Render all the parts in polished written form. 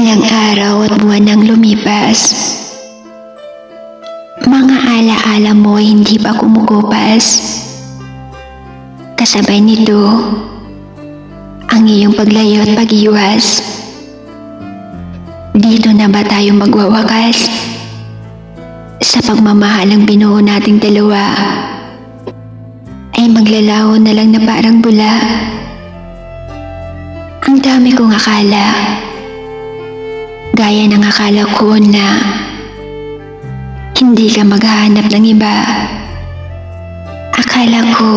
Ilang araw at buwan nang lumipas. Mga alaala mo ay hindi pa kumukupas. Kasabay nito, ang iyong paglayo at pag-iwas. Dito na ba tayo magwawakas? Sa pagmamahalang binuo nating dalawa, ay maglalaho na lang na parang bula. Ang dami kong akala, gaya ng akala ko na hindi ka maghahanap ng iba. Akala ko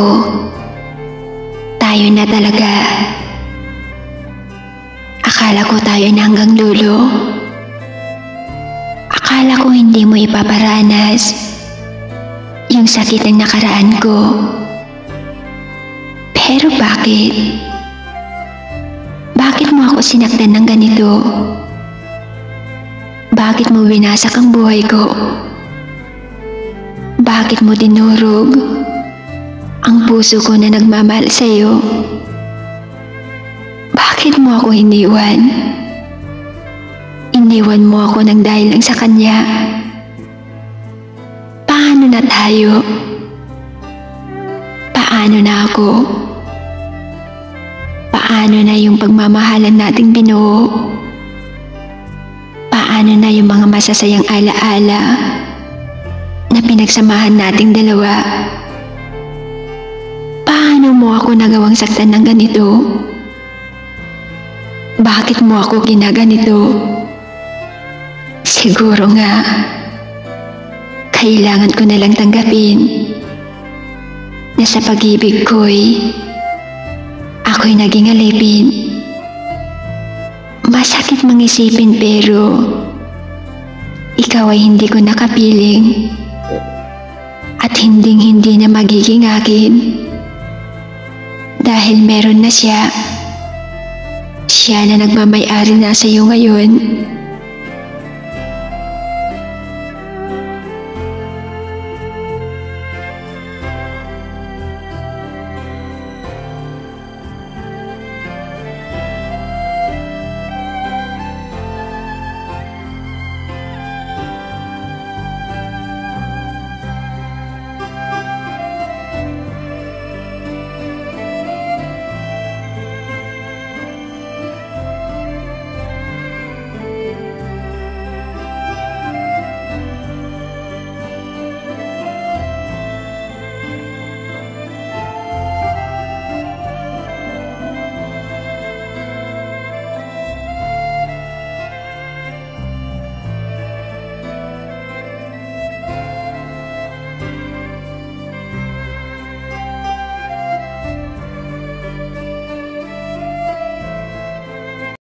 tayo na talaga. Akala ko tayo na hanggang dulo. Akala ko hindi mo ipaparanas yung sakit ng nakaraan ko. Pero bakit? Bakit mo ako sinaktan ng ganito? Bakit mo winasak ang buhay ko? Bakit mo dinurog ang puso ko na nagmamahal sa'yo? Bakit mo ako iniwan? Iniwan mo ako nang dahil lang sa kanya. Paano na tayo? Paano na ako? Paano na yung pagmamahalan nating binuo? Paano na yung mga masasayang alaala na pinagsamahan nating dalawa? Paano mo ako nagawang saktan ng ganito? Bakit mo ako ginaganito? Siguro nga, kailangan ko na lang tanggapin na sa pag-ibig ko'y ako'y naging alipin. Masakit mangisipin pero ikaw ay hindi ko nakapiling at hindi na magiging akin dahil meron na siya. Siya na nagmamay-ari na sa iyo ngayon.